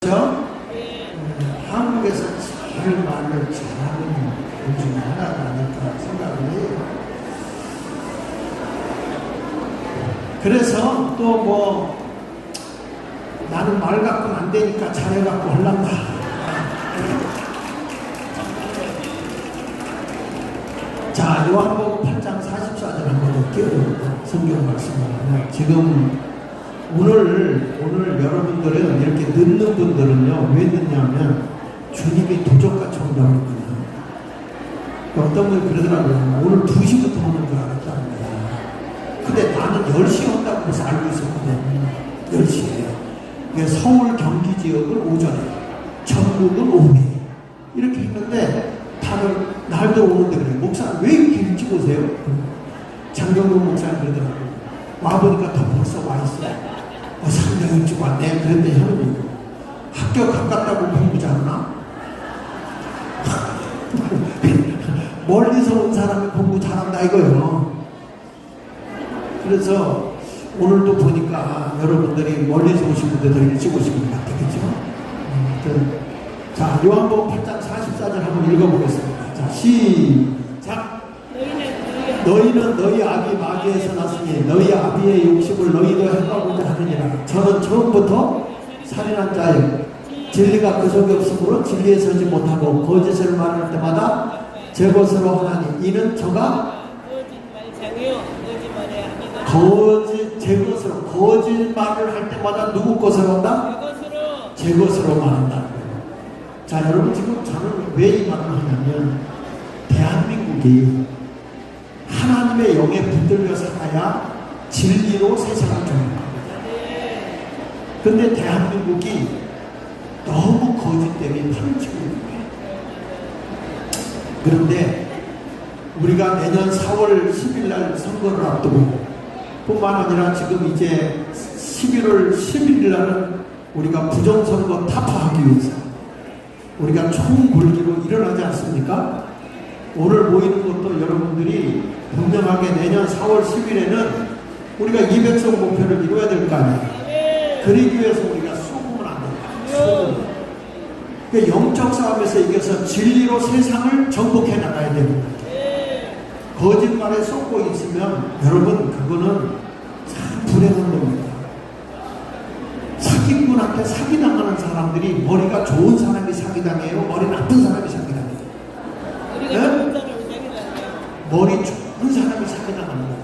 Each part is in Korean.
그렇죠? 한국에서 제일 말을 잘하는 분 중에 하나가 아닐까 생각을 해요. 그래서 또 뭐 나는 말 갖고는 안 되니까 잘해갖고 하려나. 자, 요한복음 8장 44절 한번 볼게요. 성경 말씀을. 지금 오늘 여러분들은 이렇게 늦는 분들은요, 왜 늦냐면 주님이 도적같이 온다고 했거든요. 어떤 분이 그러더라고요. 오늘 2시부터 오는 줄 알았다는 거예요. 근데 나는 10시에 온다고 해서 알고 있었거든요. 10시에. 서울 경기 지역은 오전에, 전국은 오후에 이렇게 했는데 다들 날도 오는데 그래. 목사 왜 이렇게 일찍 오세요? 장경동 목사님 그러더라고요. 와보니까 더 벌써 와 있어요. 상당히 일찍 왔네. 그랬더니 형님 학교 가깝다고 공부 잘하나? 멀리서 온 사람이 공부 잘한다 이거예요. 그래서 오늘도 보니까 여러분들이 멀리서 오신 분들 더 일찍 오신 것 같겠죠? 자, 요한복음 8장 44절 한번 읽어보겠습니다. 자, 시작. 너희는 너희 아비 마귀에서 났으니 너희 아비의 욕심을 너희도 행하고자 하느니라. 저는 처음부터 살인한 자예요. 진리가 그 속에 없으므로 진리에 서지 못하고 거짓을 말할 때마다 제 것으로 하나니 이는 저가 거짓말을 할 때마다 누구 것으로 한다? 제 것으로 말한다. 자, 여러분 지금 저는 왜 이 말을 하냐면 대한민국이 하나님의 영에 붙들려 살아야 진리로 세상을 정립합니다. 근데 대한민국이 너무 거짓 때문에 파묻히고 있는 거예요. 그런데 우리가 내년 4월 10일 날 선거를 앞두고 뿐만 아니라 지금 이제 11월 11일 날은 우리가 부정선거 타파하기 위해서 우리가 총궐기로 일어나지 않습니까? 오늘 모이는 것도 여러분들이 분명하게 내년 4월 10일에는 우리가 200석 목표를 이루어야 될 거 아니에요. 그러기 위해서 우리가 속으면 안 됩니다. 그러니까 영적 싸움에서 이겨서 진리로 세상을 정복해 나가야 됩니다. 거짓말에 쏟고 있으면 여러분 그거는 참 불행한 겁니다. 사기꾼한테 사기당하는 사람들이 머리가 좋은 사람이 사기당해요? 머리 나쁜 사람이 사기당해요? 네? 머리 좋은 사람이 사기당하는 거예요.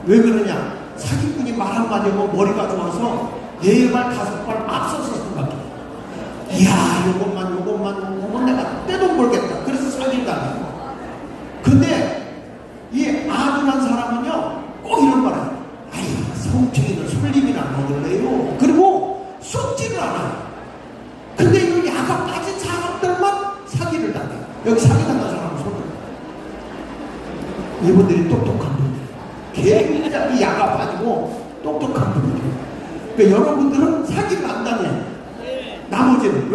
왜 그러냐? 사기꾼이 말 한마디 하면 머리가 좋아서 4발 5발 앞서서 생각해요. 이야 요것만 내가 떼돈 벌겠다. 그래서 사기당해요. 근데 이 아둔한 사람은요 꼭 이런 말 해요. 아이 성충이는 솔잎이나 먹을래요. 그리고 쏟지를 않아요. 근데 이 야가 빠진 사람들만 사기를 당해요. 여기 사기당한 사람은 손을 이분들이 똑똑한 분들 굉장히 야가 빠지고 똑똑한 분들. 그러니까 여러분들은 사기를 안 당해요. 나머지는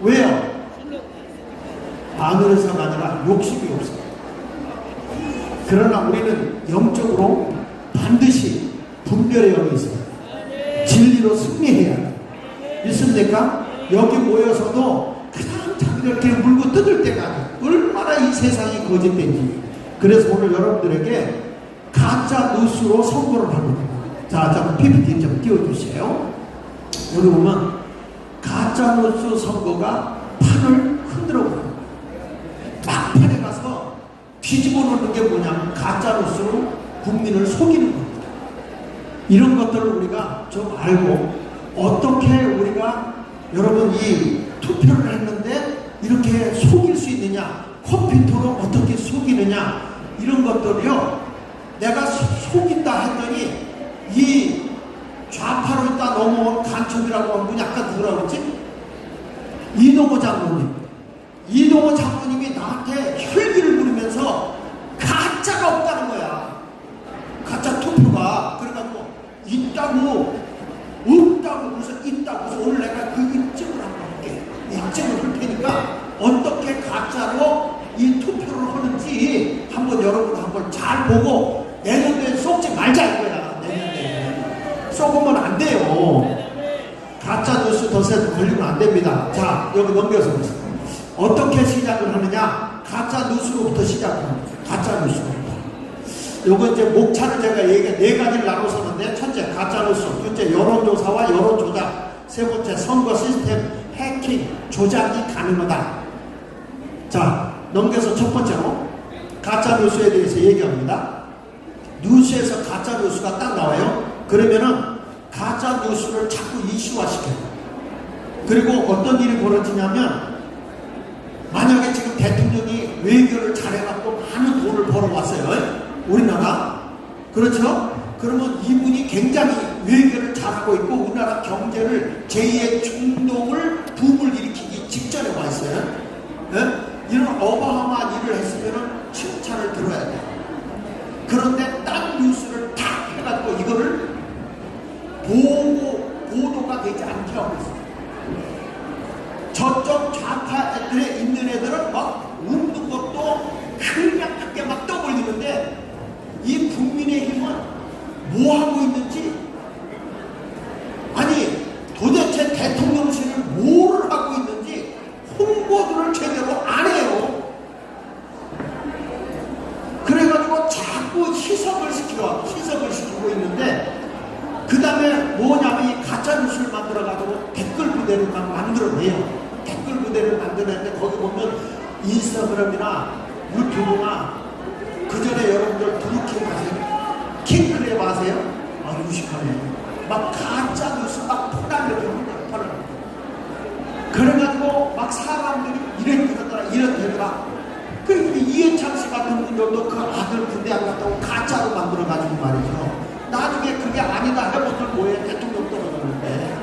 왜요? 하늘에서가 아니라 욕심이 없어요. 그러나 우리는 영적으로 반드시 분별의 영이 있어요. 진리로 승리해야 돼요. 있습니까? 여기 모여서도 그냥 자기들 이렇게 물고 뜯을 때가 아니에요. 얼마나 이 세상이 거짓된지. 그래서 오늘 여러분들에게 가짜 뉴스로 선거를 하거든요. 자, PPT 좀 띄워주세요. 여기 보면 가짜 뉴스 선거가 판을 흔들어 버려요. 막판에 가서 뒤집어 놓는 게 뭐냐면 가짜뉴스로 국민을 속이는 겁니다. 이런 것들을 우리가 좀 알고 어떻게 우리가 여러분 이 투표를 했는데 이렇게 속일 수 있느냐, 컴퓨터로 어떻게 속이느냐 이런 것들이요. 내가 속인다 했더니 이 좌파로 있다 넘어온 간첩이라고 한 분이 아까 누구라고 했지? 이동호 장로님이 나한테 혈기를 부리면서 가짜가 없다는 거야. 가짜 투표가. 그래가지고 있다고 없다고 그래서 있다고. 그래서 오늘 내가 그 입증을 한번 할게. 입증을 할 테니까 어떻게 가짜로 이 투표를 하는지 한번 여러분 한번 잘 보고 내년에 속지 말자 이거야. 내년에 속으면 안 돼요. 가짜 뉴스 덫에 걸리면 안 됩니다. 자, 여기 넘겨서 보세요. 어떻게 시작을 하느냐? 가짜 뉴스로부터 시작합니다. 가짜 뉴스로부터. 요거 이제 목차를 제가 네 가지를 나눠서는데, 첫째 가짜 뉴스, 둘째 여론조사와 여론조작, 세 번째 선거 시스템 해킹, 조작이 가능하다. 자, 넘겨서 첫 번째로 가짜 뉴스에 대해서 얘기합니다. 뉴스에서 가짜 뉴스가 딱 나와요. 그러면은 가짜 뉴스를 자꾸 이슈화시켜요. 그리고 어떤 일이 벌어지냐면, 만약에 지금 대통령이 외교를 잘해갖고 많은 돈을 벌어왔어요. 우리나라. 그렇죠? 그러면 이분이 굉장히 외교를 잘하고 있고 우리나라 경제를 제2의 중동을 붐을 일으키기 직전에 와 있어요. 네? 이런 어마어마한 일을 했으면 칭찬을 들어야 돼요. 그런데 딴 뉴스를 다 해갖고 이거를 보도가 되지 않게 하고 있어요. 저쪽 좌파 애들에 있는 애들은 막 웃는 것도 그냥 밖에 막 떠올리는데, 이 국민의힘은 뭐 하고 있는지, 아니 도대체 대통령실을 뭐를 하고 있는지 홍보들을 제대로 안 해요. 그래가지고 자꾸 희석을 시키고 있는데, 그 다음에 뭐냐면 이 가짜 뉴스를 만들어가지고 댓글 부대를 막 만들어내요. 댓글 부대를 만들어내는데 거기 보면 인스타그램이나 유튜브나, 그 전에 여러분들 드루킹 아세요? 킹크랩 아세요? 아, 유식하네. 막 가짜 뉴스 막 퍼날려주는 거예요. 그래가지고 막 사람들이 이런 되더라. 그 이해창 씨 같은 분들도 그 아들 군대 안 갔다고 가짜로 만들어가지고 말이죠. 나중에 그게 아니다 해보들 뭐해, 대통령 떨어졌는데.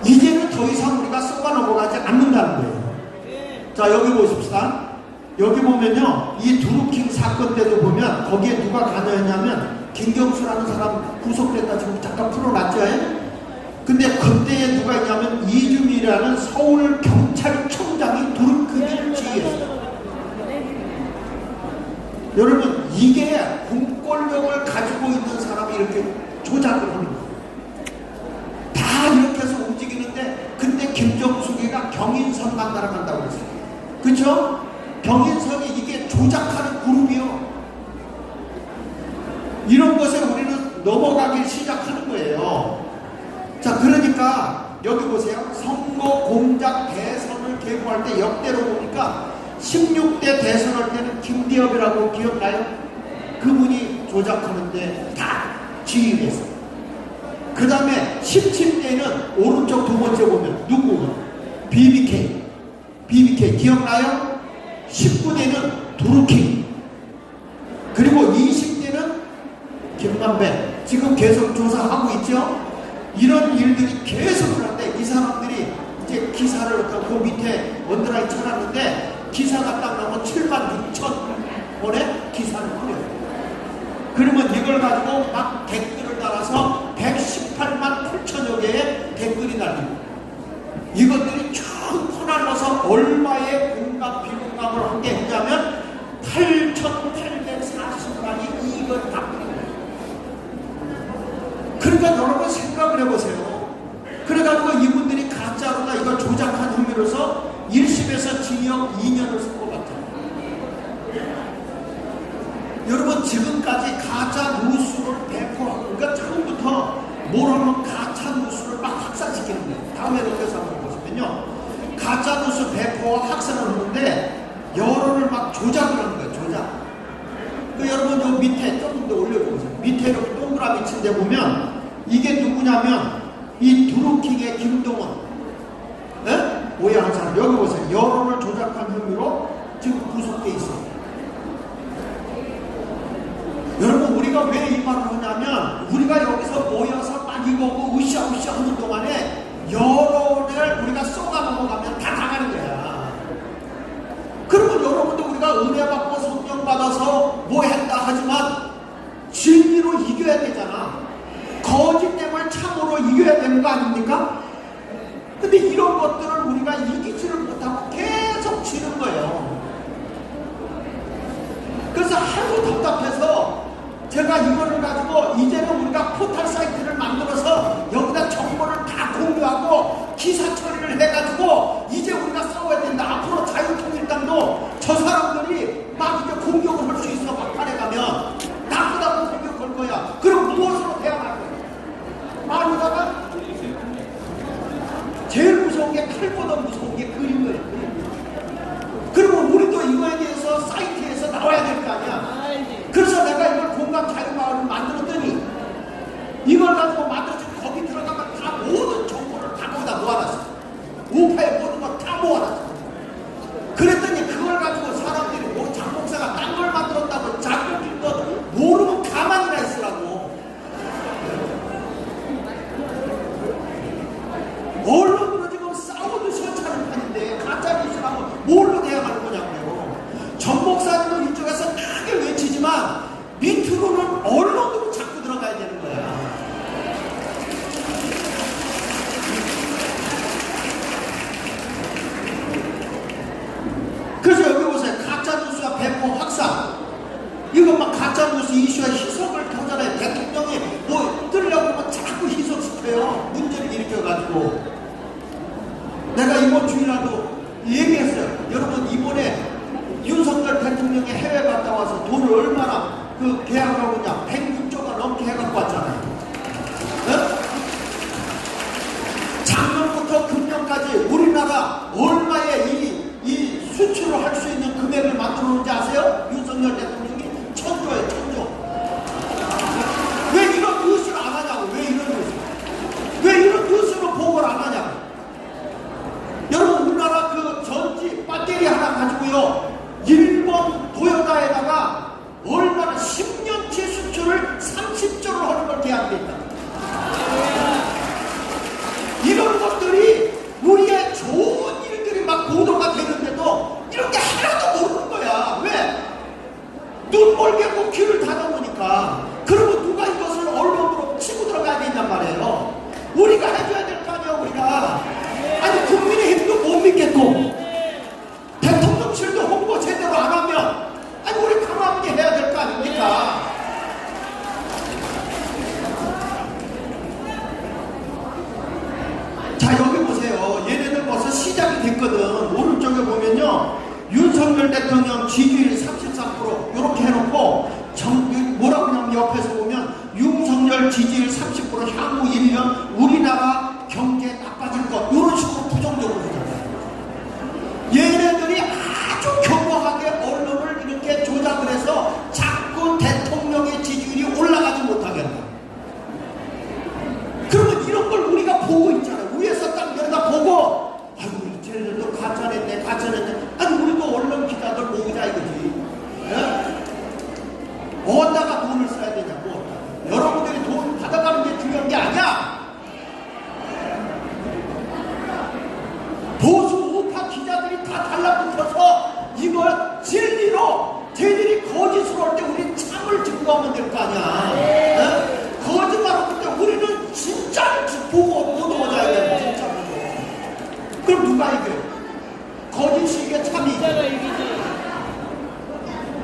이제는 더 이상 우리가 쏘가 넘어가지 않는다는 거예요. 자, 여기 보십시다. 여기 보면요, 이 드루킹 사건 때도 보면 거기에 누가 관여했냐면 김경수라는 사람 구속됐다 지금 잠깐 풀어놨죠. 근데 그때에 누가 있냐면 이주미라는 서울경찰청장이 드루킹을 지휘했어요. 여러분, 이게 공권력을 가지고 있는 사람이 이렇게 조작을 하는 거예요. 다 이렇게 해서 움직이는데, 근데 김정숙이가 경인선 만나러 간다고 그랬어요. 그쵸? 경인선이 이게 조작하는 그룹이요. 이런 것에 우리는 넘어가기 시작하는 거예요. 자, 그러니까 여기 보세요. 선거 공작 대선을 계획할 때 역대로 보니까 16대 대선할 때는 김대엽이라고 기억나요? 그분이 조작하는데 다 지휘를 했어요. 그 다음에 17대는 오른쪽 두 번째 보면 누구? BBK 기억나요? 19대는 드루킹, 그리고 20대는 김만배. 지금 계속 조사하고 있죠? 이런 일들이 계속 그런데 이 사람들이 이제 기사를 그 밑에 언더라인 쳐놨는데, 기사가 딱 나오면 7만 6천 원에 기사를 뿌려요. 그러면 이걸 가지고 막 댓글을 달아서 118만 8천여 개의 댓글이 달리고, 이것들이 쭉 퍼날라서 얼마의 공감 비공감을 한 게 했냐면 8,840만이 이걸 다 뿌려요. 그러니까 여러분 생각을 해보세요. 그래가지고 이분들이 가짜로다 이걸 조작한 혐의로서 1심에서 징역 2년을 쓴 것 같아요. 여러분, 지금까지 가짜 뉴스를 배포하고, 그러니까 처음부터 뭘 하면 가짜 뉴스를 막 확산시키는 거예요. 다음에 넘겨서 한번 보시면요, 가짜 뉴스 배포와 확산을 하는데 여론을 막 조작을 하는 거예요. 조작. 그 여러분 요 밑에 조금 더 올려보세요. 밑에 이렇게 동그라미 친 데 보면 이게 누구냐면 이 드루킹의 김동원, 네? 오해한 사람. 여기 보세요. 여론을 조작한 혐의로 지금 구속돼 있어요. 여러분, 우리가 왜 이 말을 하냐면, 우리가 여기서 모여서 막 이거고 으쌰으쌰 하는 동안에 여론을 우리가 쏘가 넘어가면 다 당하는 거야. 그러면 여러분도 우리가 은혜 받고 성령 받아서 뭐 했다 하지만 진리로 이겨야 되잖아. 거짓됨을 참으로 이겨야 되는 거 아닙니까? 근데 이런 것들을 우리가 이기지를 못하고 계속 지는 거예요. 그래서 하도 답답해서 제가 이거를 가지고 이제는 우리가 포털 사이트를 만들어서 여기다 정보를 다 공유하고 무서운 게 칼보다 무서운 게 글인 거예요. 그리고 우리도 이거에 대해서 사이트에서 나와야 될 거 아니야. 그래서 내가 이걸 공감 자유마을을 만들었더니 이걸 가지고 만들어서 거기 들어가면 다 모든 정보를 다 거기다 모아놨어. 우파의 모든 걸 다 모아놨어. 그랬더니 그걸 가지고 사람들이 뭐 장목사가 딴 걸 만들었다고 자기들도 모르면 가만히나 있으라고. 언론으로 지금 싸우듯이 하는 판인데 가짜 뉴스라고 뭘로 대응하는 거냐고요. 전 목사님은 이쪽에서 크게 외치지만 밑으로는 언론으로 자꾸 들어가야 되는 거야. 그래서 여기 보세요. 가짜뉴스와 배포 확산. 이거 막 가짜뉴스 이슈와 희석을 터잖아요. 대통령이 뭐 뜨려고 뭐 자꾸 희석시켜요. 문제를 일으켜가지고. 내가 이번 주일날도 얘기했어요. 여러분 이번에 윤석열 대통령이 해외 갔다 와서 돈을 얼마나 그 계약하고 있냐. 106조가 넘게 해갖고 왔잖아요. 네? 작년부터 금년까지 우리나라 얼마의 이 수출을 할 수 있는 금액을 만들어 놓은지 아세요? 윤석열 대통령이 1000조예요. 1000조. 왜 이런 뉴스를 안 하냐고. 왜 이런 뉴스. 왜 이런 뉴스로 보고를 안 하냐고. 여러분 우리나라 그 전지 배터리 하나 가지고요. 일본 도요타에다가 얼마나 10년치 수출을 30조를 하는 걸 계약돼 있다. 이런 것들이 우리의 좋은 일들이 막 보도가 되는데도 이런 게 하나도 모르는 거야. 왜? 눈 멀게고 귀를 닫아놓으니까. 그리고 누가 이것을 언론으로 치고 들어가야 된단 말이에요. 우리가 해줘야 될 거 아니야. 우리가. 아니 국민의힘도 못 믿겠고 대통령실도 홍보 제대로 안 하면 아니 우리 가만히 해야 될 거 아닙니까? 자 여기 보세요. 얘네들 벌써 시작이 됐거든. 오른쪽에 보면요. 윤석열 대통령 지지율 33% 이렇게 해놓고 뭐라고 하냐면 옆에서 보면 윤석열 지지율 30% 향후 1년 우리나라 경제 나빠질 것 이런 식으로 부정적으로 보잖아요. 얘네들이 아주 겸허하게 언론을 이렇게 조작을 해서 자꾸 대통령의 지지율이 올라가지 못하게 한다. 그러면 이런 걸 우리가 보고 있잖아요. 위에서 딱 내려다 보고 아이고 쟤네들도 가짜냈네 가짜냈네. 아니 우리도 언론 기자들 모으자 이거지. 예? 어디다가 돈을 써야 되냐고. 여러분들이 돈 받아가는 게 중요한 게 아니야. 보수 우파 기자들이 다 달라붙어서 이걸 진리로 쟤들이 거짓으로 할 때 우리 참을 증거하면 될 거 아니야. 네? 거짓말할 때 우리는 진짜를 보고 보도하자 이거야. 진짜 보도. 그럼 누가 이겨? 거짓이 이게 참이 이겨.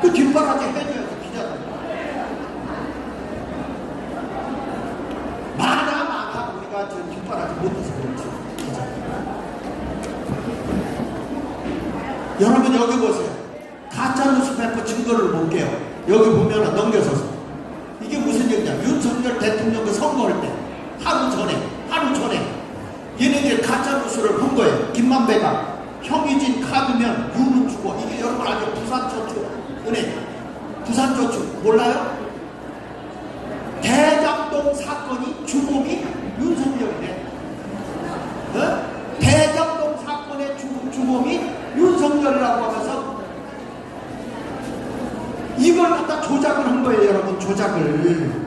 그 뒷바라지 해줘야지 기자들. 많아 우리가 저 뒷바라지 못해서 그렇지. 여러분 여기 보세요. 가짜뉴스 배포 증거를 볼게요. 여기 보면은 넘겨서서 이게 무슨 얘기냐. 윤석열 대통령 그 선거할 때 하루 전에 얘네들 가짜뉴스를 본 거예요. 김만배가 형이진 카드면 유는 주고. 이게 여러분 아주 부산저축은행 부산저축 몰라요? 대장동 사건이 주범이 윤석열이네. 어? 대장동 사건의 주범이 윤석열이라고 하면서 이걸 갖다 조작을 한 거예요. 여러분 조작을.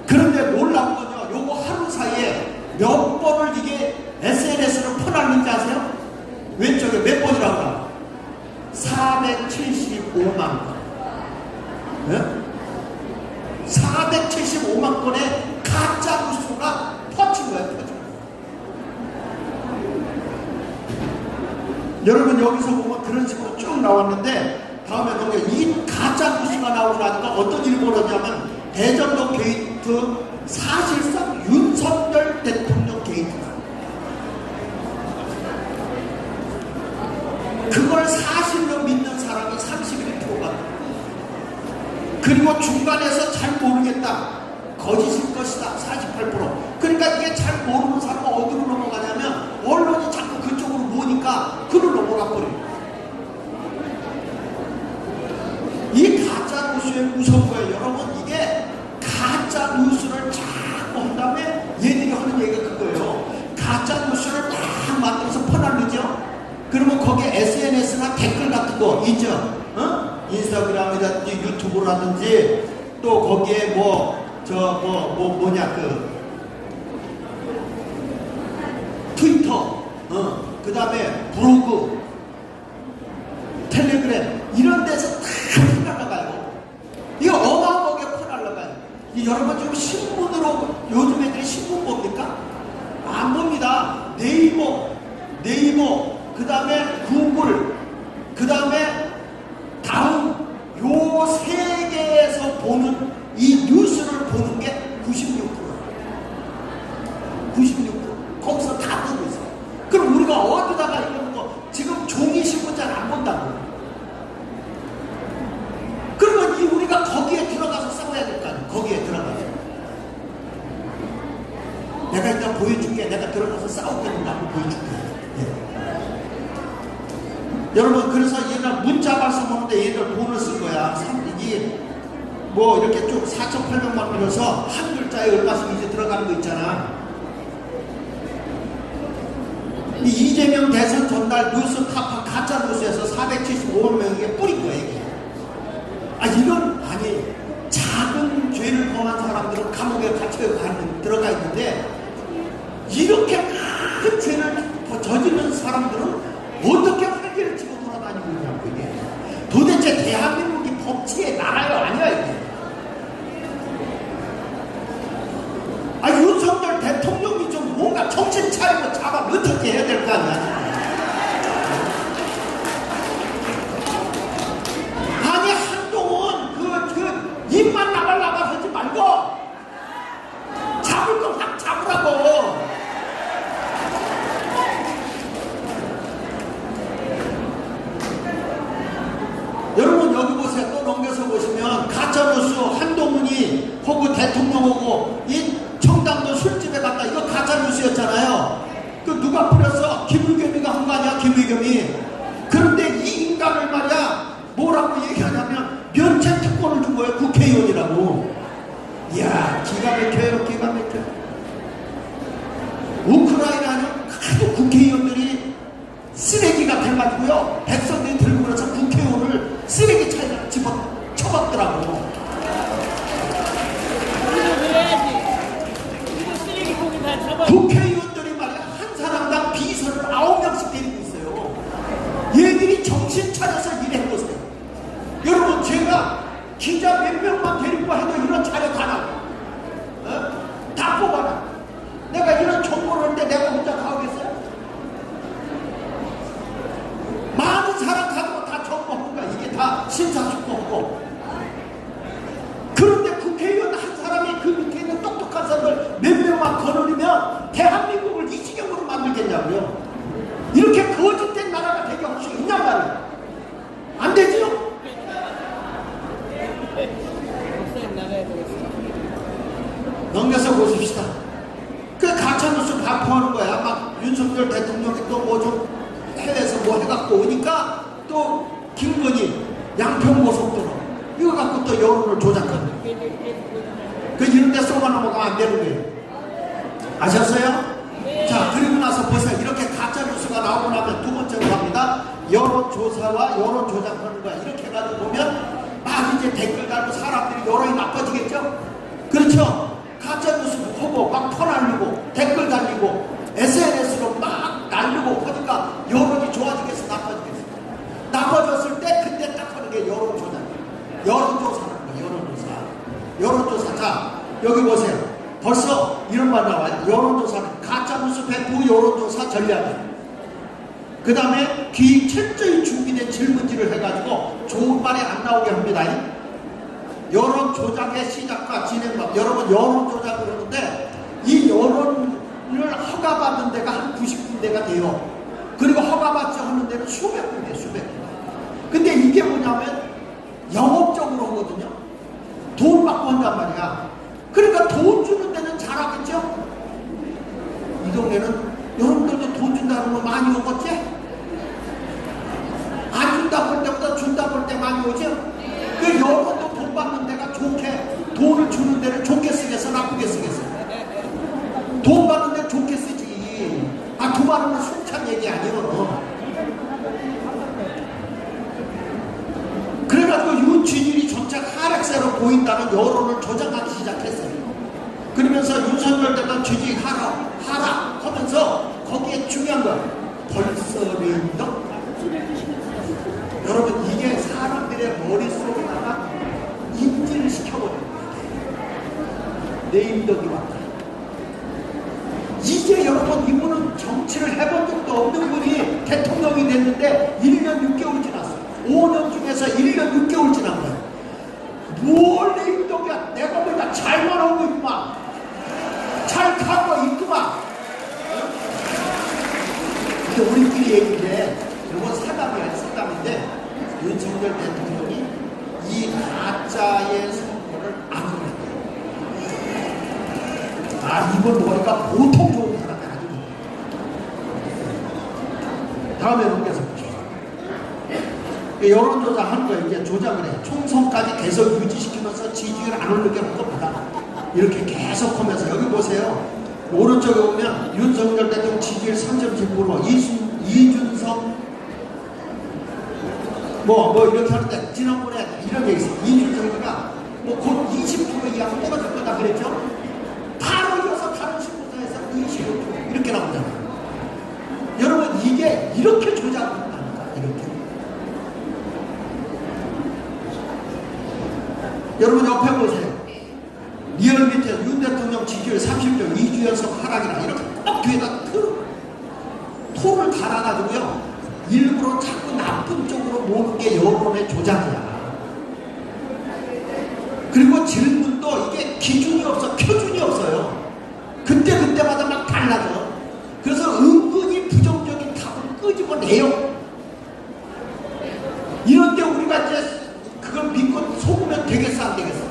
그런데 놀라운 건요. 요거 하루 사이에 몇 번을 이게 SNS로 퍼날는지 아세요? 왼쪽에 몇 번이라고 하나? 475만 건. 네? 475만 건의 가짜 뉴스가 퍼진 거예요. 퍼진 거예요. 여러분 여기서 보면 그런 식으로 쭉 나왔는데 다음에 넘겨. 이 가짜 뉴스가 나오고 나니까 어떤 일이 벌어지냐면 대장동 게이트 사실상 윤석열 대통령 게이트다. 그걸 사실로 믿는 사람이 31%가. 그리고 중간에서 잘 모르겠다. 거짓일 것이다. 48%. 그러니까 이게 잘 모르는 사람은 어디로 넘어가냐면 언론이 자꾸 그쪽 녹아버려요. 이 가짜 뉴스의 무서운 거예요. 여러분, 이게 가짜 뉴스를 자꾸 한 다음에 얘들이 하는 얘기가 그거예요. 가짜 뉴스를 딱 만들어서 퍼날르죠. 그러면 거기에 SNS나 댓글 같은 거 있죠. 인스타그램이라든지 유튜브라든지 또 거기에 트위터, 그 다음에 블로그, 텔레그램 이런 데서 다 퍼날라가요. 이거 어마어마하게 퍼날라가요. 여러분 지금 신문으로 요즘 애들이 신문 봅니까? 안 봅니다. 네이버, 그 다음에 구글, 그 다음에 다음 요 세 개에서 보는 이 뉴스를 보는 게 96%. 거기서 다 보고 있어요. 그럼 우리가 어디다가 이런 거 지금 종이 신문 잘 안 본다고. 그러면 우리가 거기에 들어가서 싸워야 될 거 아니에요. 거기에 들어가서. 내가 일단 보여줄게. 내가 들어가서 싸우겠는 거 한번 보여줄게. 예. 여러분, 그래서 얘는 문자 발송하는데 얘를 돈을 쓴 거야. 이게 뭐 이렇게 쭉 4,800만 밀어서 한 글자에 얼마씩 이제 들어가는 거 있잖아. 이 이재명 대선 전날 뉴스 타파 가짜 뉴스에서 475만 명에게 뿌린 거야, 이게. 이건 아니, 작은 죄를 범한 사람들은 감옥에 들어가 있는데 이렇게 큰 죄를 저지른 사람들은 어떻게 활개를 치고 돌아다니고 있냐고. 이게 도대체 대한민국이 법치의 나라요 아니야 이게. 윤석열 대통령이 좀 뭔가 정신 차리고 잡아 어떻게 해야 될 거 아니야. 아니, 한동훈 입만 나발나발 하지 말고 잡을 거 확 잡으라고. 여러분 여기 보세요. 또 넘겨서 보시면 가짜뉴스 한동훈이 혹은 대통령하고 이 청담도 술집에 갔다. 이거 가짜뉴스였잖아요. 그 누가 뿌렸어? 김의겸이가 한 거 아니야? 김의겸이. 그런데 이 인간을 말이야 뭐라고 얘기하냐면 면책 특권을 준 거예요. 국회의원이라고. 이야, 기가 막혀요. 기가 막혀. 우크라이나는 하도 국회의원들이 쓰레기가 돼가지고요, 백성들이 들고 그래서 국회의원을 쓰레기 차에다 집어 쳐박더라고. 국회의원들이 말이야 한 사람당 비서를 9명씩 데리고 있어요. 얘들이 정신 차려서 일해보세요. 여러분, 제가 기자 몇 명만 데리고 해도 이런 자료 가나? 다 뽑아라. 내가 이런 정보를 하는데 내가 혼자 다 하겠어요? 많은 사람 가지고 다 정보하는 거야. 이게 다 심사숙고하고. 그런데 국회의원 한 사람이 그 밑에 있는 똑똑한 사람을 몇 명만 거느리면 대한민국을 이 지경으로 만들겠냐고요. 이렇게 거짓된 나라가 되게 할 수 있냔 말이에요. 안 되지요? 넘겨서 보십시다. 그 가짜뉴스 발표하는 거야. 막 윤석열 대통령이 또 뭐 좀 해외에서 뭐 해갖고 오니까 또 김건희 양평고속도로 이거 갖고 또 여론을 조작하는 거예요. 그 이런 데 쏘가 넘어가면 안 되는 거예요. 아셨어요? 자, 그리고 나서 보세요. 이렇게 가짜뉴스가 나오고 나면 두 번째로 갑니다. 여론조사와 여론 조작하는 거야. 이렇게 해가지고 보면 막 이제 댓글 달고 사람들이 여론이 나빠지겠죠? 그렇죠? 가짜뉴스 보고 막 퍼날리고 댓글 달리고 SNS로 막 날리고 하니까 여론이 좋아지겠어, 나빠지겠어? 나빠졌을 때 그때 딱 하는 게 여론조작. 여론조사라는 거예요. 여론조사. 자, 여기 보세요. 벌써 이런 말 나와요. 여론조사는 가짜뉴스 배포 여론조사 전략이에요. 그 다음에 철저히 준비된 질문지를 해가지고 좋은 말이 안 나오게 합니다. 여론 조작의 시작과 진행법. 여러분, 여론 조작을 하는데 이 여론을 허가받는 데가 한 90군데가 돼요. 그리고 허가받지 않는 데는 수백 군데, 수백 군데. 근데 이게 뭐냐면 영업적으로 하거든요. 돈 받고 한단 말이야. 그러니까 돈 주는 데는 잘하겠죠? 이 동네는 여러분들도 돈 준다는 거 많이 먹었지? 준다 볼 때보다 준다 볼 때 많이 오죠? 그 여러분도 돈 받는 데가 좋게, 돈을 주는 데를 좋게 쓰겠어, 나쁘게 쓰겠어? 돈 받는 데 좋게 쓰지. 아, 그 말은 숨찬 얘기 아니에요. 그래가지고 윤지일이 정책 하락세로 보인다는 여론을 조작하기 시작했어요. 그러면서 윤석열 대통령 지지 하락 하면서 거기에 중요한 건 벌써린덕. 여러분, 이게 사람들의 머릿속에다가 인지를 시켜버려요. 내임덕이 왔다. 이제 여러분, 이분은 정치를 해본 적도 없는 분이 대통령이 됐는데 1년 6개월 지났어요. 5년 중에서 1년 6개월 지난 거야. 뭘 내임덕이야. 내가 보니까 잘만 하고 있구만. 잘 가고 있구만. 근데 우리끼리 얘기인데, 이건 사담인데, 윤석열 대통령이 이 가짜의 선거를 악용했다. 아, 이번 머리가 보통 좋은 사람이 아니고. 다음에 넘겨서 보십시오. 여론조사 하는 거 이제 조작을 해. 총선까지 계속 유지시키면서 지지율 안 오르게 하는 것보다 이렇게 계속 하면서, 여기 보세요. 오른쪽에 보면 윤석열 대통령 지지율 3.7%, 이준석 뭐 이렇게 하는데, 지난번에 이런 얘기 있어요. 이준석이가 뭐 곧 20% 이하로 떨어질 거다 그랬죠? 바로 이어서 다른 신문사에서 25% 이렇게 나오잖아요. 여러분, 이게 이렇게 조작된다니까, 이렇게. 여러분, 옆에 보세요. 리얼 밑에 윤 대통령 지지율 30점, 2주 연속 하락이라, 이렇게 딱 뒤에다 토를 달아가지고요, 일부러 자꾸 나쁜 쪽으로 모는 게 여론의 조작이야. 그리고 질문도 이게 기준이 없어, 표준이 없어요. 그때마다 막 달라져. 그래서 은근히 부정적인 답을 끄집어내요. 이런데 우리가 이제 그걸 믿고 속으면 되겠어, 안 되겠어?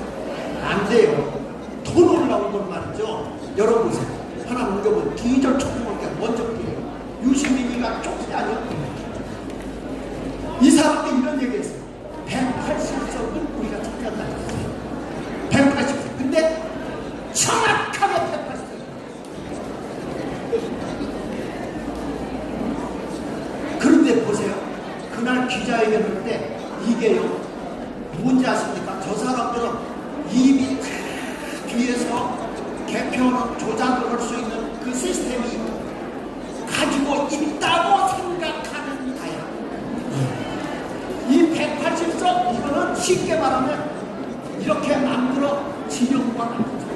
안 돼요. 돈 올라온 건 말이죠. 여러분 보세요. 하나 넘겨보면 기절 촉구할 게 먼저 뛰어요. 유시민이가 쪽이 아니었거든요. 이 사람도 이런 얘기했어요. 180석은 우리가 찾는다. 180석. 근데 정확하게 180석. 그런데 보세요. 그날 기자회견할 때 이게요, 뭔지 아십니까? 저 사람들은 이미 뒤에서 개표는 조작을 할 수 있는 그 시스템이 가지고 있다고 생각하는 거야. 이 180석, 이거는 쉽게 말하면 이렇게 만들어 지령과 같은 소리.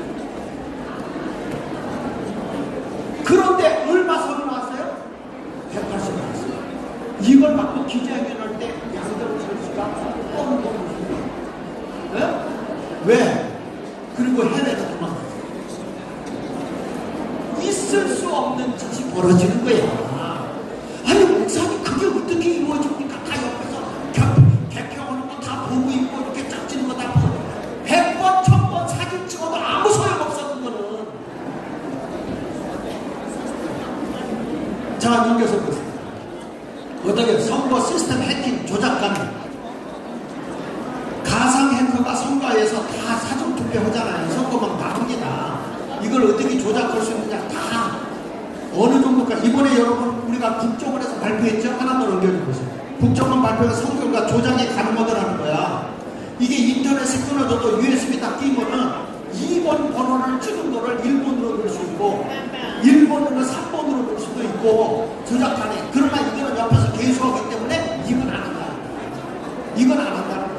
그런데 얼마 소리 나왔어요? 180 나왔어요. 이걸 받고 기자회견할 때 양정철 씨가 뻥뻥 웃어요. 왜? 그리고 해외로 도망갔어요. 있을 수 없는 짓이 벌어지는 거야. 아니, 목사님, 그게 어떻게 이루어집니까? 다 옆에서 개표하는 거 다 보고 있고, 이렇게 짝지는 거 다 보고, 100번, 1000번 사진 찍어도 아무 소용없어, 그거는. 자, 넘겨서 보세요. 어떻게 선거 시스템 해킹 조작가는 가상 해커가 선거에서 다 사전 투표하잖아요. 선거만 나옵니다. 이걸 어떻게 조작할 수 있느냐, 다 어느 정도까지. 이번에 여러분, 우리가 국정원에서 발표했죠? 하나 더 넘겨주세요. 국정원 발표가 선거가 조작이 가능하더라는 거야. 이게 인터넷에 끊어져도 USB 딱 끼면은 2번 번호를 찍은 거를 1번으로 넣을 수 있고, 1번으로 3번으로 넣을 수도 있고, 조작하네. 그러나 이거는 옆에서 계수하기 때문에 이건 안 한다. 이건 안 한다는 거야.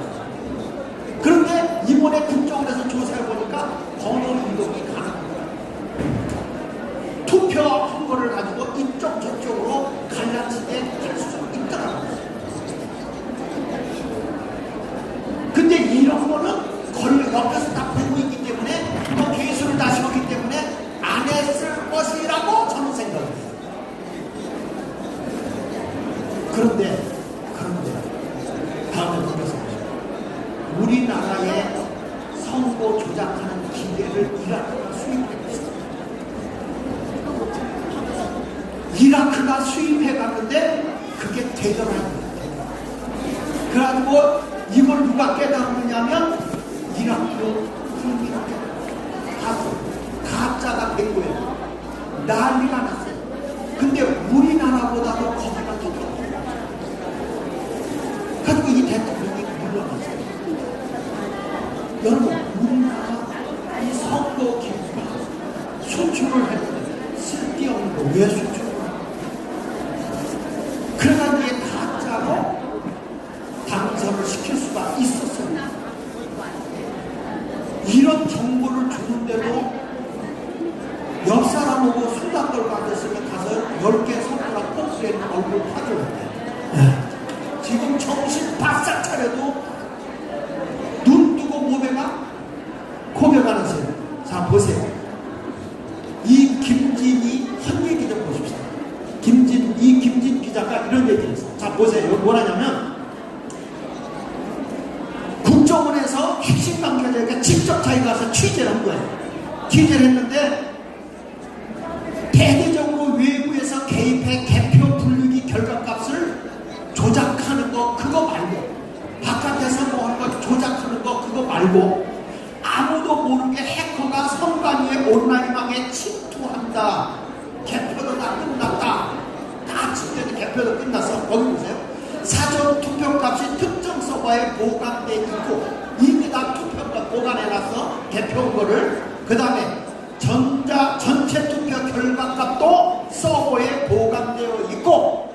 그런데 이번에 국정원에서 조사해보니까 번호 이동이 가능합니다. 투표한 거를 가지고 이쪽 저쪽으로 갈라치게 할 수 있더라고요. 근데 이런 거는 걸려 옆에서 다 보고 있기 때문에, 또 개수를 다시 하기 때문에 안 했을 것이라고 저는 생각해요. 그런데 다음에 넘겨서 보시죠. 우리나라의 선거 조작하는 기계를 이라크가 수입했어요. 이라크가 수입해 갔는데 그게 대결한 거예요. 그래가지고 이걸 누가 깨달았느냐면 이라크 국민한테 가짜가 된 거예요. 난리가 났어요. 근데 우리나라보다도 거기가 더 좋아요. 그리고 이 대통령이 물러났어요. 여러분, 우리나라 이 선거 기구가 수출을 했는데 쓸데없는 거 왜 수출을 해요? 그러나 이게 가짜로 당선을 시킬 수가 있었어요. 이런 정보를 주는데도 옆 사람하고 수다 떨고 앉았으면 가서 10개 손가락 꼭지에 있는 얼굴 파줘야 돼. 지금 정신 바싹 차려도 눈 뜨고 모배가 고백하는 셈. 자, 보세요. 이 김진이 한 얘기 좀 보십시오. 이 김진 기자가 이런 얘기를 했어요. 자, 보세요. 뭐라냐면 국정원에서 핵심 관계자에게 직접 자기가 가서 취재를 한 거예요. 취재를 했는데 대대적으로 외부에서 개입해 개표 분류기 결과값을 조작하는 거 그거 말고 바깥에서 뭐 하는 거 조작하는 거 그거 말고 아무도 모르게 해커가 선관위의 온라인망에 침투한다. 개표도 다 끝났다. 다 침투해서 개표도 끝났어. 거기 보세요. 사전 투표값이 특정 서버에 보관돼 있고 이미 다 투표값 보관해놨어. 개표한 거를. 그 다음에 전체 투표 결과값도 서버에 보관되어 있고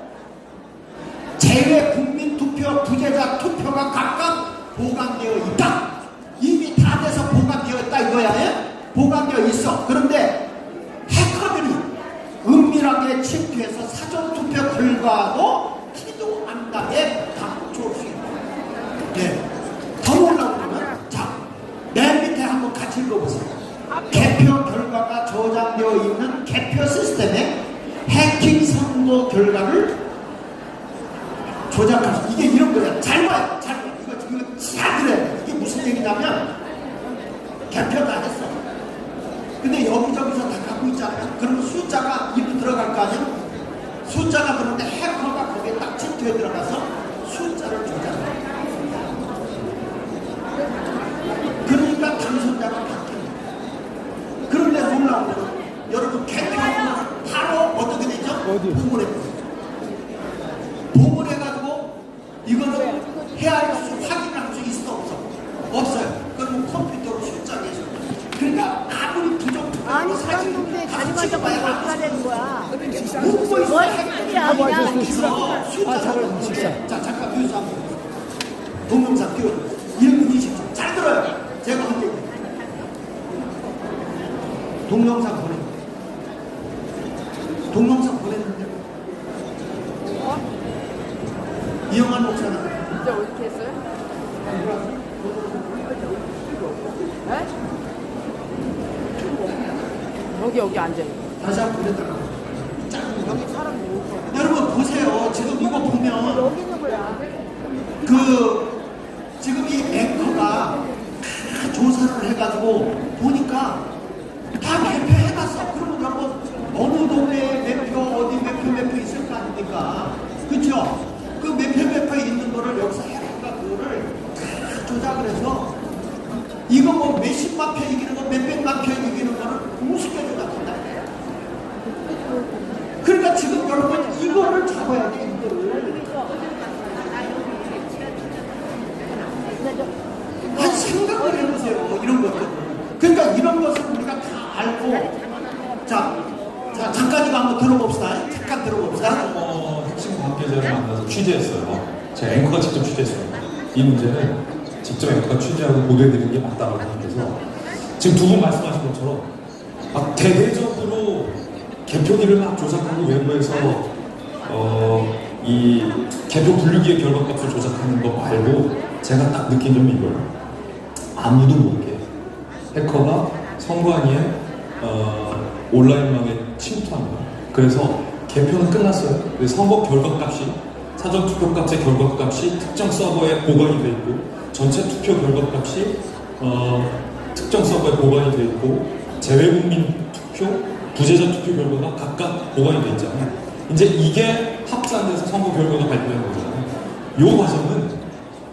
제외 국민 투표, 부재자 투표가 각각 보관되어 있다. 이미 다 돼서 보관되어 있다 이거야. 예? 보관되어 있어. 그런데 해커들이 은밀하게 침투해서 사전 투표 결과도 기도 안 나게 다 줄 수 있다. 네. 더 올라오면 자, 맨 밑에 한번 같이 읽어보세요. 개표 결과가 저장되어 있는 개표 시스템에 해킹 선거 결과를 조작할 수. 이게 이런 거야. 잘 봐요. 잘 봐요. 이거 잘 들어야 돼. 이게 무슨 얘기냐면 개표도 안 했어. 근데 여기저기서 다 갖고 있잖아요. 그러면 숫자가 입으로 들어갈 거 아니야? 숫자가 그런데 해커가 거기에 딱 침투해 들어가서 숫자를 조작해. 그러니까 당선자가 바뀌어. 그런데 놀라운 거는 여러분 개표하면 바로 어떻게 되죠? 보물해. 보물해가지고 이거는 확인할 수 있어 없어? 없어요. 그러면 컴퓨터로 숫자 계셔. 그러니까 아무리 부정부정 아니 수강동대 자리마다 보면 어떻게 되는 거야? 묻고 있어. 핵들이야 그냥. 자, 잠깐 뮤즈 한번 동영상 띄워줘. 1분 20초. 잘 들어요. 제가 한 얘기. 동영상 보내. 동영상 보냈는데. 이영환 목사는 진짜 어떻게 했어요? 네? 여기 앉아요. 다시 한번 보내달라고. 여기 사람 모으고. 여러분 보세요. 지금 이거 보면 여기 있는 거야. 지금 이 앵커가 다 조사를 해가지고 보니까 다 매표해놨어. 그러면 여러분 어느 동네에 매표 어디 매표 있을 거 아닙니까? 그쵸? 그 매표에 있는 거를 여기서 해커가 그거를 다 조작을 해서 이거 뭐 몇십만 표 이기는 거 몇백만 표 이기는 거를 우습게 조작한다. 그러니까 지금 여러분 이거를 잡아야 돼. 이거를 한 생각을 해보세요. 이런 것들. 그러니까 이런 것을 우리가 다 알고 자 잠깐 이거 한번 들어봅시다. 잠깐 들어봅시다. 핵심 관계자를 만나서 취재했어요. 제가 앵커가 직접 취재했습니다. 이 문제는 직접 앵커가 취재하고 보도해드리는 게 맞다고 생각해서 지금 두 분 말씀하신 것처럼 막 대대적으로 개표기를 막 조작하고 외부에서 이 개표 분류기의 결과값을 조작하는 거 말고 제가 딱 느낀 점이 이거예요. 아무도 모르게 해커가 선관위에 온라인망에 침투합니다. 그래서 개표는 끝났어요. 선거 결과값이 사전 투표값의 결과값이 특정 서버에 보관이 돼 있고 전체 투표 결과값이 특정 서버에 보관이 돼 있고 재외국민 투표, 부재자 투표 결과가 각각 보관이 돼 있잖아요. 이제 이게 합산돼서 선거 결과가 발표되는 거잖아요. 이 과정은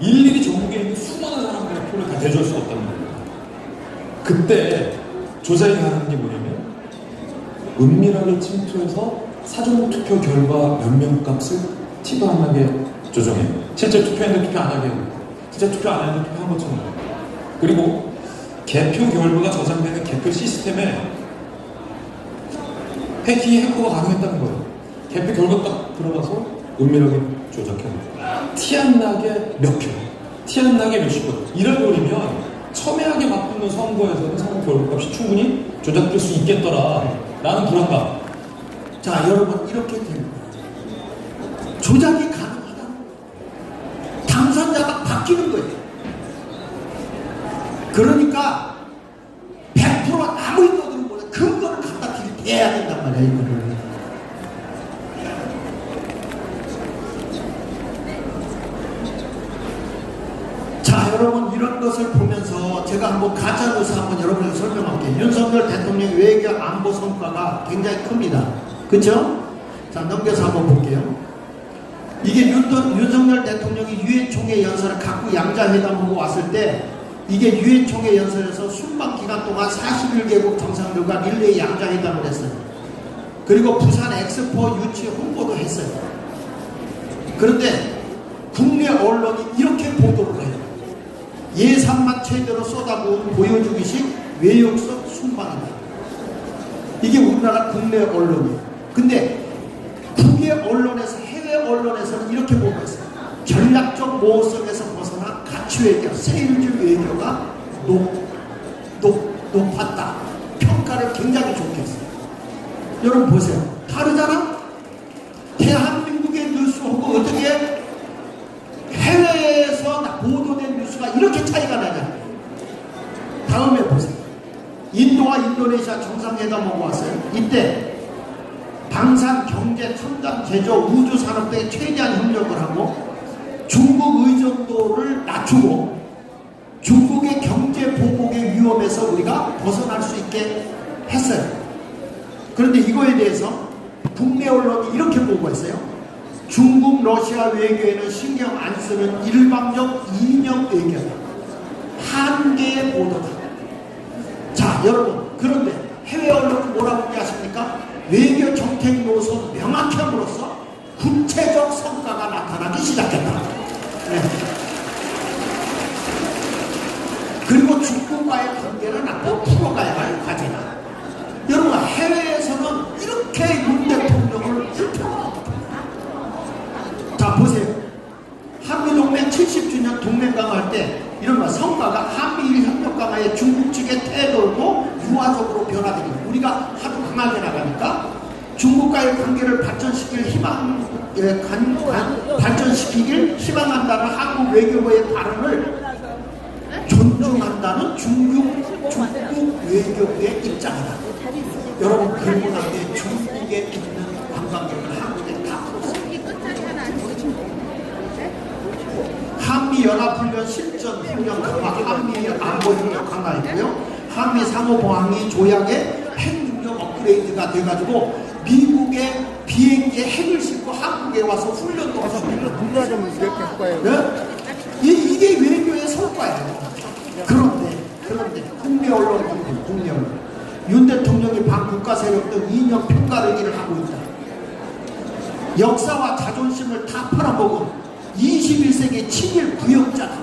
일일이 전국에 있는 수많은 사람들의 표를 다 대줄 수 없다는 거예요. 그때 조작이 가능한 게 뭐냐면 은밀하게 침투해서 사전투표 결과 몇 명 값을 티도 안 나게 조정해요. 실제 투표했는데 투표 안 하게 해요. 진짜 투표 안 했는데 투표한 것처럼. 그리고 개표 결과가 저장되는 개표 시스템에 해커가 가능했다는 거예요. 개표 결과 딱 들어가서 은밀하게 조작해요. 티 안 나게 몇 표, 티 안 나게 몇십 표. 이래버리면 첨예하게 바꾸는 선거에서는 선거 결과값이 충분히 조작될 수 있겠더라 라는 불안감. 자, 여러분, 이렇게 되는 거예요. 조작이 가능하다. 당선자가 바뀌는 거예요. 그러니까 100% 아무 인도들은 몰라. 근거를 갖다 대야 된단 말이야, 이거를. 자, 여러분, 이런 것을 보면서 제가 한번 가짜뉴스 한번 여러분에게 설명할게요. 윤석열 대통령 외교 안보 성과가 굉장히 큽니다. 그렇죠? 자, 넘겨서 한번 볼게요. 이게 윤석열 대통령이 유엔 총회 연설을 갖고 양자회담하고 왔을 때 이게 유엔 총회 연설에서 순방 기간 동안 41개국 정상들과 릴레이 양자회담을 했어요. 그리고 부산 엑스포 유치 홍보도 했어요. 그런데 국내 언론이 이렇게 보도를 해요. 예산만 최대로 쏟아부은 보여주기식 외역적 순방이다. 이게 우리나라 국내 언론이에요. 근데 국외 언론에서, 해외 언론에서는 이렇게 보고 있어요. 전략적 모호성에서 벗어난 가치 외교, 세일즈 외교가 높았다. 평가를 굉장히 좋게 했어요. 여러분 보세요. 다르잖아? 대한민국의 뉴스하고 어떻게 해외에서 보도된 뉴스가 이렇게 차이가 나냐. 다음에 보세요. 인도와 인도네시아 정상회담하고 왔어요. 이때 방산, 경제, 첨단 제조, 우주 산업 등에 최대한 협력을 하고 중국 의존도를 낮추고 중국의 경제 보복의 위험에서 우리가 벗어날 수 있게 했어요. 그런데 이거에 대해서 국내 언론이 이렇게 보고했어요. 중국, 러시아 외교에는 신경 안 쓰는 일방적 이념 외교다. 한계의 보도다. 자, 여러분, 그런데 해외 언론은 뭐라고 얘기하십니까? 외교 정책 노선 명확함으로써 구체적 성과가 나타나기 시작했다. 네. 그리고 중국과의 관계는 앞으로 풀어가야 할 과제다. 여러분, 해외에서는 이렇게 윤 대통령을 일평합니다. 자, 보세요. 한미동맹 70주년 동맹 강화할 때 이런 성과가 한미일 협력 강화에 중국 측의 태도도 유화적으로 변화됩니다. 우리가 하도 강하게 나가니까 중국과의 관계를 발전시키길 희망한다는 한국 외교부의 발언을 존중한다는 중국 외교부의 입장이다. 여러분, 그분한테 중국에 있는 관광객을 한국에 다 풀었습니다. 한미연합훈련 실전 훈련 강화, 한미 안보협력 강화했고요. 한미 상호보안이 조약의 핵능력 업그레이드가 돼가지고 미국의 비행기에 핵을 싣고 한국에 와서 훈련도 하습니다. 분야 좀 이렇게 할 거예요. 네? 이게 외교의 성과예요. 그런데 국내 언론, 윤 대통령이 반국가 세력 등 이념 평가르기를 하고 있다. 역사와 자존심을 다 팔아먹은 21세기 친일 구역자다.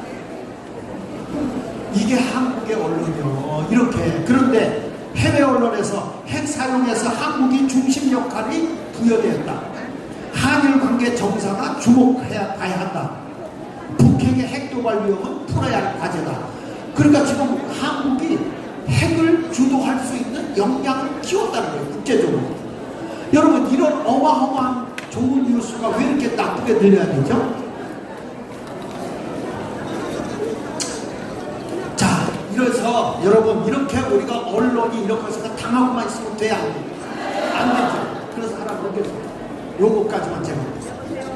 이게 한국의 언론이요. 이렇게. 그런데 해외 언론에서 핵 사용에서 한국이 중심 역할이 부여되었다. 한일 관계 정상화 주목해야 한다. 북핵의 핵 도발 위험은 풀어야 할 과제다. 그러니까 지금 한국이 핵을 주도할 수 있는 역량을 키웠다는 거예요. 국제적으로. 여러분, 이런 어마어마한 좋은 뉴스가 왜 이렇게 나쁘게 들려야 되죠? 자, 그래서 여러분, 이렇게 우리가 언론이 이렇게 해서 당하고만 있으면 돼야 안 돼요. 안 되죠. 그래서 하나 보겠습니다. 요거까지만 제가.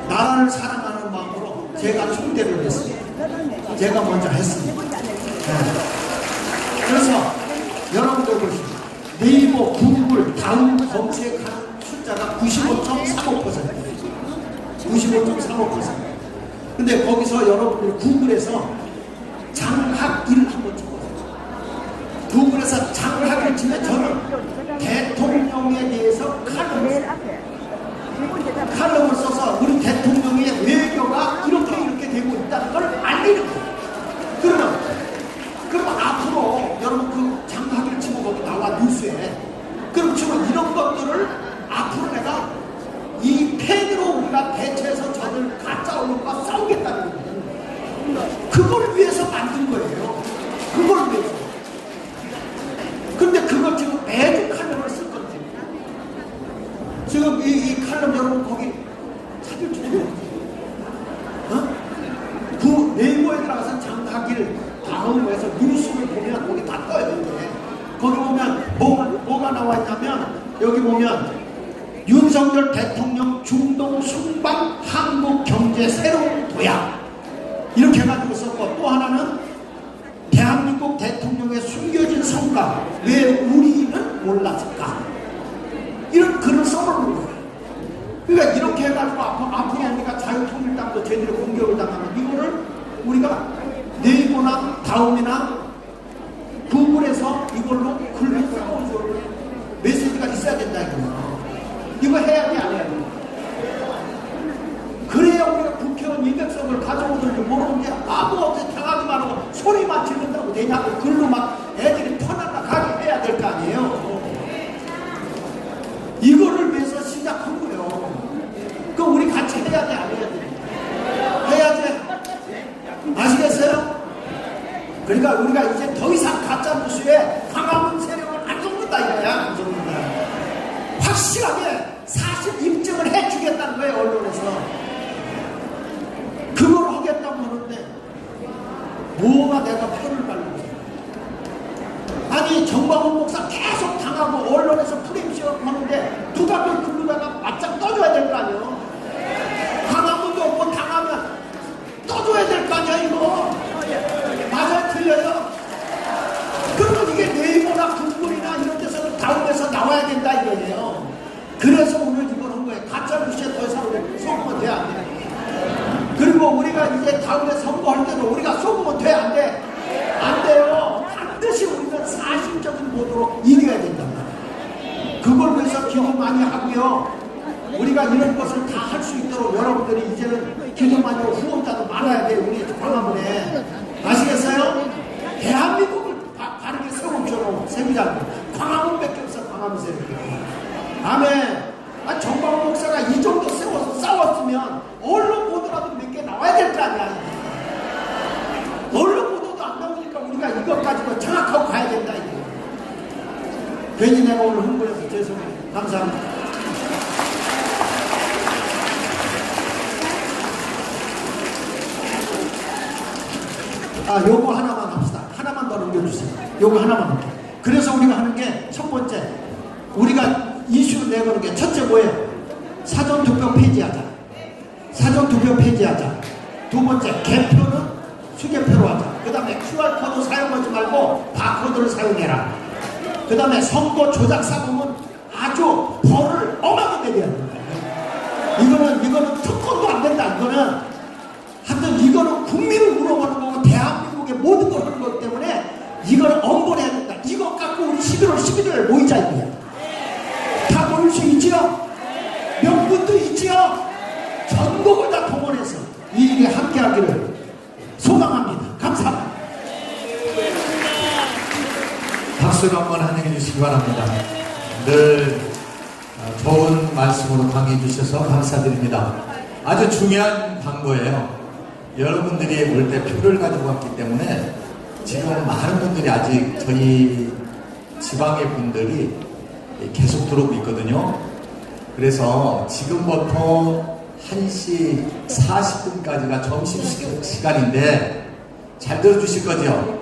나라를 사랑하는 마음으로 제가 총대를 했습니다. 제가 먼저 했습니다. 네. 그래서 여러분들 보시죠. 네이버, 구글, 다음 검색하는 숫자가 95.35%. 95.35%. 근데 거기서 여러분들이 구글에서 장학일 한번 쳐보세요. 구글에서 장학일 치면 저는 대통령에 대해서 칼럼을 써서 우리 대통령의 외교가 이렇게 되고 있다는 걸 알리는 거예요. 그러면 앞으로 여러분 그 장학일 치고 거기 나와 뉴스에 그럼 지금 이런 것들을 앞으로 내가 이 펜으로 우리가 대체해서 저들 가짜 언론과 싸우겠다는 거예요. 그걸 위해서 만든 거예요. 그걸 위해서. 근데 그걸 지금 매주 칼럼을 쓸 건데 지금 이 칼럼 여러분 거기 찾을 줄이 없어요. 그 네이버에 들어가서 장학일 다음에서 뉴스를 보면 거기 다 떠야 되는데 거기 보면 뭐가 나와 있냐면 여기 보면 윤석열 대통령 중동 순방 한국 경제 새로운 도약 이렇게 해가지고 썼고 또 하나는 대한민국 대통령의 숨겨진 성과 왜 우리는 몰랐을까 이런 글을 써놓는 거예요. 그러니까 이렇게 해가지고 앞으로 우리가 자유통일당도 제대로 공격을 당하면 이거를 우리가 네이버나 다음이나 구글에서 이걸로 글을 써서 메시지가 있어야 된다 이거예요. 이거 해야 돼, 안 해야 돼? 그래야 우리가 국회의원 200석을 가져오든지 모르는데 아무것도 당하기만 하고 소리만 지른다고 되냐고 글로 막 애들이 터나가 가게 해야 될 거 아니에요. 이거를 위해서 시작한 거예요. 그 우리 같이 해야 돼, 안 해야 돼? 해야 돼. 아시겠어요? 그러니까 우리가 이제 더 이상 가짜뉴스에 광화문 세력을 안 속는다 이거야. 안 속는다. 확실하게 사실 입증을 해주겠다는 거예요. 언론에서 그걸 하겠다고 하는데 뭐가 내가 표를 달고 있어요. 아니 정광훈 목사 계속 당하고 언론에서 프레임시업 하는데 누가 그 글루다가 맞짱 떠줘야 될 거 아니에요. 광화문도 뭐 당하면 떠줘야 될 거 아니야 이거. 맞아요 틀려요. 그러면 이게 네이버나 구글이나 이런 데서 다운해서 나와야 된다 이거예요. 그래서 오늘 이걸 한 거예요. 가짜뉴스에 더 이상 우리 속으면 돼 안 돼? 그리고 우리가 이제 다음에 선거할 때도 우리가 속으면 돼 안 돼? 안 돼요. 반드시 우리는 사실적인 보도로 이겨야 된단 말이에요. 그걸 위해서 기도 많이 하고요. 우리가 이런 것을 다 할 수 있도록 여러분들이 이제는 기도 많이 하고 후원자도 많아야 돼요. 우리 광화문에. 아시겠어요? 대한민국을 바르게 세우죠. 세우자고. 광화문밖에 없어. 광화문 세우고. 아멘. 정광훈 목사가 이 정도 세워서 싸웠으면 언론 보도라도 몇 개 나와야 될 거 아니야. 언론 보도도 안 나오니까 우리가 이것 가지고 정확하고 가야 된다 이거. 괜히 내가 오늘 흥분해서 죄송해요. 감사합니다. 요거 하나만 합시다. 하나만 더 넘겨주세요. 요거 하나만 넘겨. 그래서 우리가 하는 게 첫 번째, 우리가 이슈 내거는 게 첫째 뭐예요? 사전투표 폐지하자. 사전투표 폐지하자. 두 번째, 개표는 수개표로 하자. 그 다음에 QR코드 사용하지 말고 바코드를 사용해라. 그 다음에 선거 조작 사범은 아주 벌을 엄하게 내려야 된다. 이거는 특권도 안 된다. 하여튼 이거는 국민을 물어보는 거고 대한민국의 모든 걸 하는 거기 때문에 이거는 엄벌해야 된다. 이거 갖고 우리 11월 11일에 모이자 이거야. 다 모일 수 있지요? 명분도 있지요? 전국을 다 동원해서 이 일에 함께하기를 소망합니다. 감사합니다. 박수로 한번 환영해 주시기 바랍니다. 늘 좋은 말씀으로 강의해 주셔서 감사드립니다. 아주 중요한 광고예요. 여러분들이 올 때 표를 가지고 왔기 때문에 지금 많은 분들이 아직 저희 지방의 분들이 계속 들어오고 있거든요. 그래서 지금부터 1시 40분까지가 점심시간인데 잘 들어주실 거죠?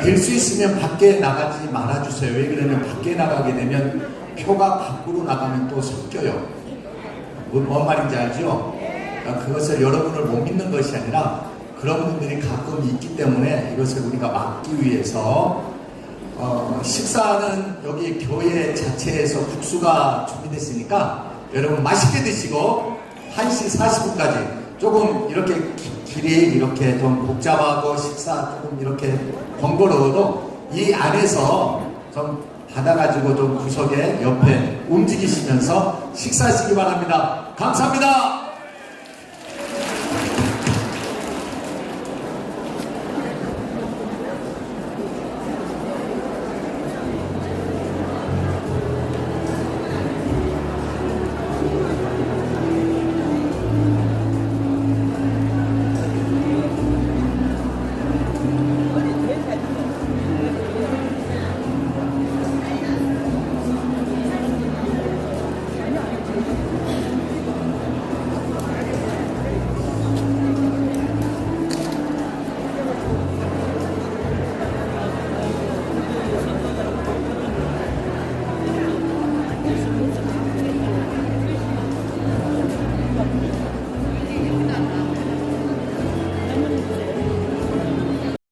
될 수 있으면 밖에 나가지 말아주세요. 왜 그러냐면 밖에 나가게 되면 표가 밖으로 나가면 또 섞여요. 뭔 말인지 알죠? 그러니까 그것을 여러분을 못 믿는 것이 아니라 그런 분들이 가끔 있기 때문에 이것을 우리가 막기 위해서 식사는 여기 교회 자체에서 국수가 준비됐으니까 여러분 맛있게 드시고 1시 40분까지 조금 이렇게 길이 이렇게 좀 복잡하고 식사 조금 이렇게 번거로워도 이 안에서 좀 받아가지고 좀 구석에 옆에 움직이시면서 식사하시기 바랍니다. 감사합니다.